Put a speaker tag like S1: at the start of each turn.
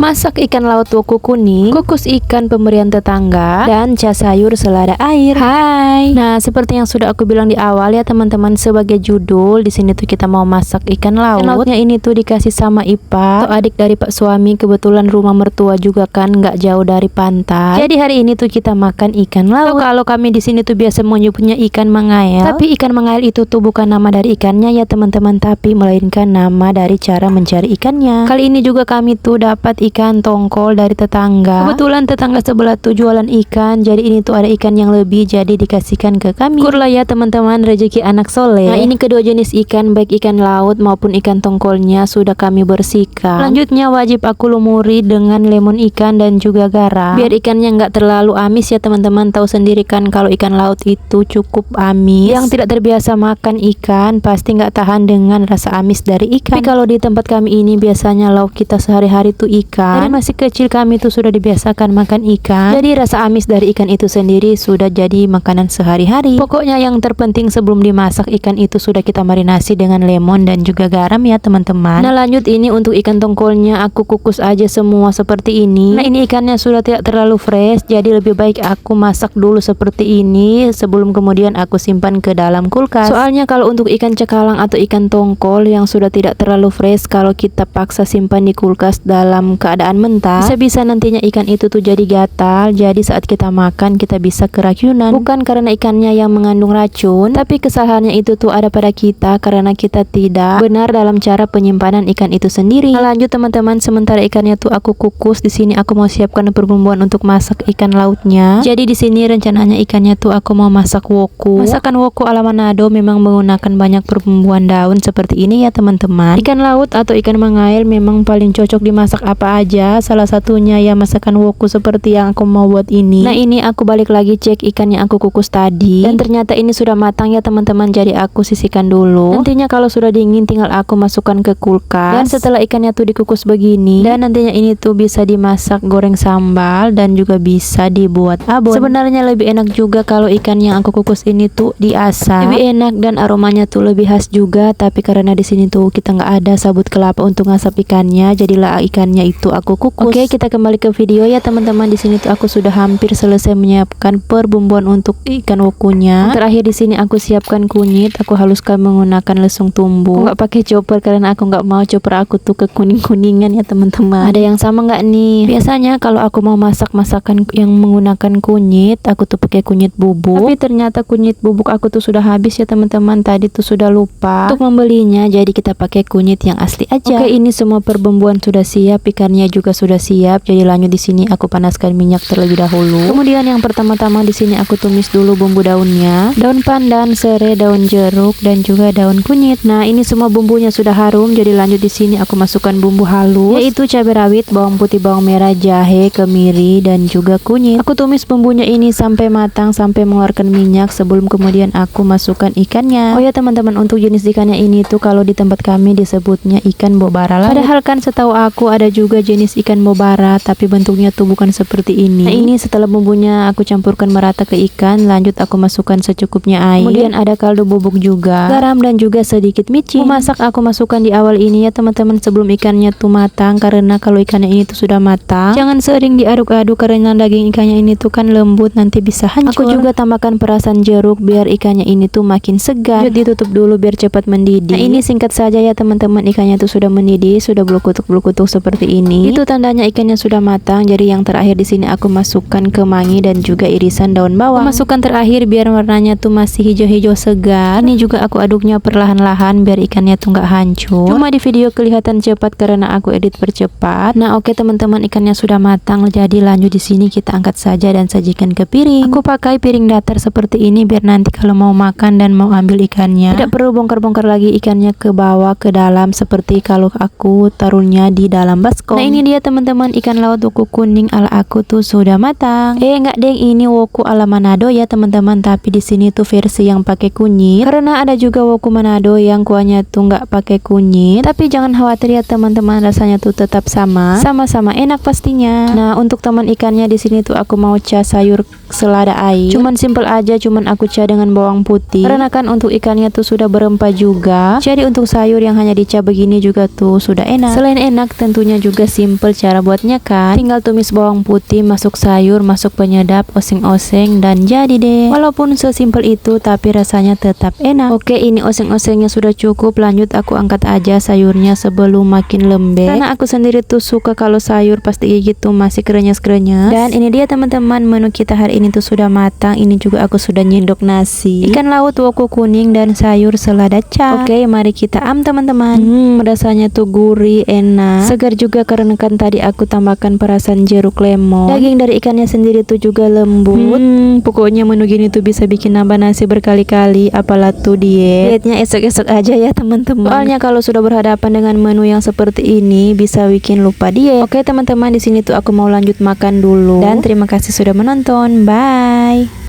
S1: masak ikan laut woku kuning, kukus ikan pemberian tetangga, dan cas sayur selada air. Hai. Nah, seperti yang sudah aku bilang di awal ya teman-teman, sebagai judul di sini tuh kita mau masak ikan laut. Ikan lautnya ini tuh dikasih sama Ipa atau adik dari Pak suami. Kebetulan rumah mertua juga kan nggak jauh dari pantai. Jadi hari ini tuh kita makan ikan laut. Kalau kami di sini tuh biasa menyebutnya ikan mangael. Tapi ikan mangael itu tuh bukan nama dari ikannya ya teman-teman, tapi melainkan nama dari cara mencari ikannya. Kali ini juga kami tuh dapat ikan tongkol dari tetangga. Kebetulan tetangga sebelah tuh jualan ikan, jadi ini tuh ada ikan yang lebih, jadi dikasihkan ke kami. Syukurlah ya teman-teman, rezeki anak soleh. Nah, ini kedua jenis ikan, baik ikan laut maupun ikan tongkolnya sudah kami bersihkan. Selanjutnya wajib aku lumuri dengan lemon ikan dan juga garam, biar ikannya nggak terlalu amis ya teman-teman. Tahu sendiri kan kalau ikan laut itu cukup amis. Yang tidak terbiasa makan ikan pasti nggak tahan dengan rasa amis dari ikan. Tapi kalau di tempat kami ini biasanya lauk kita sehari-hari tuh ikan. Dari masih kecil kami tuh sudah dibiasakan makan ikan. Jadi rasa amis dari ikan itu sendiri sudah jadi makanan sehari-hari. Pokoknya yang terpenting sebelum dimasak ikan itu sudah kita marinasi dengan lemon dan juga garam ya teman-teman. Nah, lanjut ini untuk ikan tongkolnya aku kukus aja semua seperti ini. Nah, ini ikannya sudah tidak terlalu fresh, jadi lebih baik aku masak dulu seperti ini sebelum kemudian aku simpan ke dalam kulkas. Soalnya kalau untuk ikan cakalang atau ikan tongkol yang sudah tidak terlalu fresh, kalau kita paksa simpan di kulkas dalam keadaan mentah, bisa-bisa nantinya ikan itu tuh jadi gatal. Jadi saat kita makan kita bisa keracunan. Bukan karena ikannya yang mengandung racun, tapi kesalahannya itu tuh ada pada kita karena kita tidak benar dalam cara penyimpanan ikan itu sendiri. Nah, lanjut teman-teman, sementara ikannya tuh aku kukus, di sini aku mau siapkan perbumbuan untuk masak ikan lautnya. Jadi di sini rencananya ikannya tuh aku mau masak woku. Masakan woku ala Manado memang menggunakan banyak perbumbuan daun seperti ini ya teman-teman. Ikan laut atau ikan mangael memang paling cocok dimasak apa aja. Salah satunya ya masakan woku seperti yang aku mau buat ini. Nah, ini aku balik lagi cek ikan yang aku kukus tadi, dan ternyata ini sudah matang ya teman-teman. Jadi aku sisihkan dulu. Nantinya kalau sudah dingin tinggal aku masukkan ke kulkas. Dan setelah ikannya tuh dikukus begini, dan nantinya ini tuh bisa dimasak goreng sambal dan juga bisa dibuat abon. Sebenarnya lebih enak juga kalau ikan yang aku kukus ini tuh diasap. Lebih enak dan aromanya tuh lebih khas juga. Tapi karena di sini tuh kita nggak ada sabut kelapa untuk ngasap ikannya, jadilah ikannya itu aku kukus. Oke, kita kembali ke video ya teman-teman. Di sini tuh aku sudah hampir selesai menyiapkan perbumbuan untuk ikan wokunya. Terakhir di sini aku siapkan kunyit, aku haluskan menggunakan lesung tumbuk. Aku nggak pakai chopper karena aku nggak mau chopper aku tuh ke kuning-kuningan ya teman-teman. Ada yang sama nggak nih? Biasanya kalau aku mau masak masakan yang menggunakan kunyit, aku tuh pakai kunyit bubuk. Tapi ternyata kunyit bubuk aku tuh sudah habis ya teman-teman. Tadi tuh sudah lupa untuk membelinya, jadi kita pakai kunyit yang asli aja. Oke, ini semua perbumbuan sudah siap, ikannya juga sudah siap. Jadi lanjut di sini aku panaskan minyak terlebih dahulu. Kemudian yang pertama-tama di sini aku tumis dulu bumbu daunnya, daun pandan, serai, daun jeruk, dan juga daun kunyit. Nah, ini semua bumbunya sudah harum. Jadi lanjut di sini aku masukkan bumbu halus, yaitu cabai rawit, bawang putih, bawang merah, jahe, kemiri, dan juga kunyit. Aku tumis bumbunya ini sampai matang, sampai mengeluarkan minyak sebelum kemudian aku masukkan ikannya. Oh ya teman-teman, untuk jenis ikannya ini tuh kalau di tempat kami disebutnya ikan bobara laut. Padahal kan setahu aku ada juga jenis ikan bobara, tapi bentuknya tuh bukan seperti ini. Nah, ini setelah bumbunya aku campurkan merata ke ikan, lanjut aku masukkan secukupnya air. Kemudian ada kaldu bubuk juga, garam, dan juga sedikit micin. Masak aku masukkan di awal ini ya teman-teman sebelum ikannya tuh matang, karena kalau ikannya ini tuh sudah matang jangan sering diaduk-aduk karena daging ikannya ini tuh kan lembut, nanti bisa hancur. Aku juga tambahkan perasan jeruk biar ikannya ini tuh makin segar. Lanjut ditutup dulu biar cepat mendidih. Nah, ini singkat saja ya teman-teman, ikannya tuh sudah mendidih, sudah berkutuk-berkutuk seperti ini. Itu tandanya ikannya sudah matang. Jadi yang terakhir di sini aku masukkan kemangi dan juga irisan daun bawang. Aku masukkan terakhir biar warnanya tuh masih hijau-hijau segar. Ini juga aku aduknya perlahan-lahan biar ikannya tuh nggak hancur. Cuma di video kelihatan cepat karena aku edit percepat. Nah, oke teman-teman, ikannya sudah matang. Jadi lanjut di sini kita angkat saja dan sajikan ke piring. Aku pakai piring datar seperti ini biar nanti kalau mau makan dan mau ambil ikannya tidak perlu bongkar-bongkar lagi ikannya ke bawah ke dalam seperti kalau aku taruhnya di dalam baskom. Nah, ini dia teman-teman, ikan laut woku kuning ala aku tuh sudah matang. Enggak deng, ini woku ala Manado ya teman-teman, tapi di sini tuh versi yang pakai kunyit. Karena ada juga woku Manado yang kuahnya tuh nggak pakai kunyit. Tapi jangan khawatir ya teman-teman, rasanya tuh tetap sama-sama enak pastinya. Nah, untuk teman ikannya di sini tuh aku mau cas sayur selada air. Cuman simple aja, cuman aku cas dengan bawang putih. Karena kan untuk ikannya tuh sudah berempah juga. Jadi untuk sayur yang hanya dicap begini juga tuh sudah enak. Selain enak tentunya juga simple cara buatnya kan. Tinggal tumis bawang putih, masuk sayur, masuk penyedap, oseng-oseng, dan jadi deh. Walaupun sesimpel itu tapi rasanya tetap enak. Oke, ini oseng-osengnya sudah cukup. Lanjut aku angkat aja sayurnya sebelum makin lembek, karena aku sendiri tuh suka kalau sayur pasti gitu masih krenyes-krenyes. Dan ini dia teman-teman, menu kita hari ini tuh sudah matang. Ini juga aku sudah nyendok nasi, ikan laut woko kuning, dan sayur selada cap. Oke, mari kita teman-teman. Rasanya tuh gurih, enak, segar juga karena kan tadi aku tambahkan perasan jeruk lemon. Daging dari ikannya sendiri tuh juga lembut. Pokoknya menu gini tuh bisa bikin nambah nasi berkali-kali, apalah tuh dietnya esok-esok aja ya teman-teman. Soalnya kalau sudah berhadapan dengan menu yang seperti ini bisa bikin lupa diet. Oke teman-teman, di sini tuh aku mau lanjut makan dulu. Dan terima kasih sudah menonton. Bye.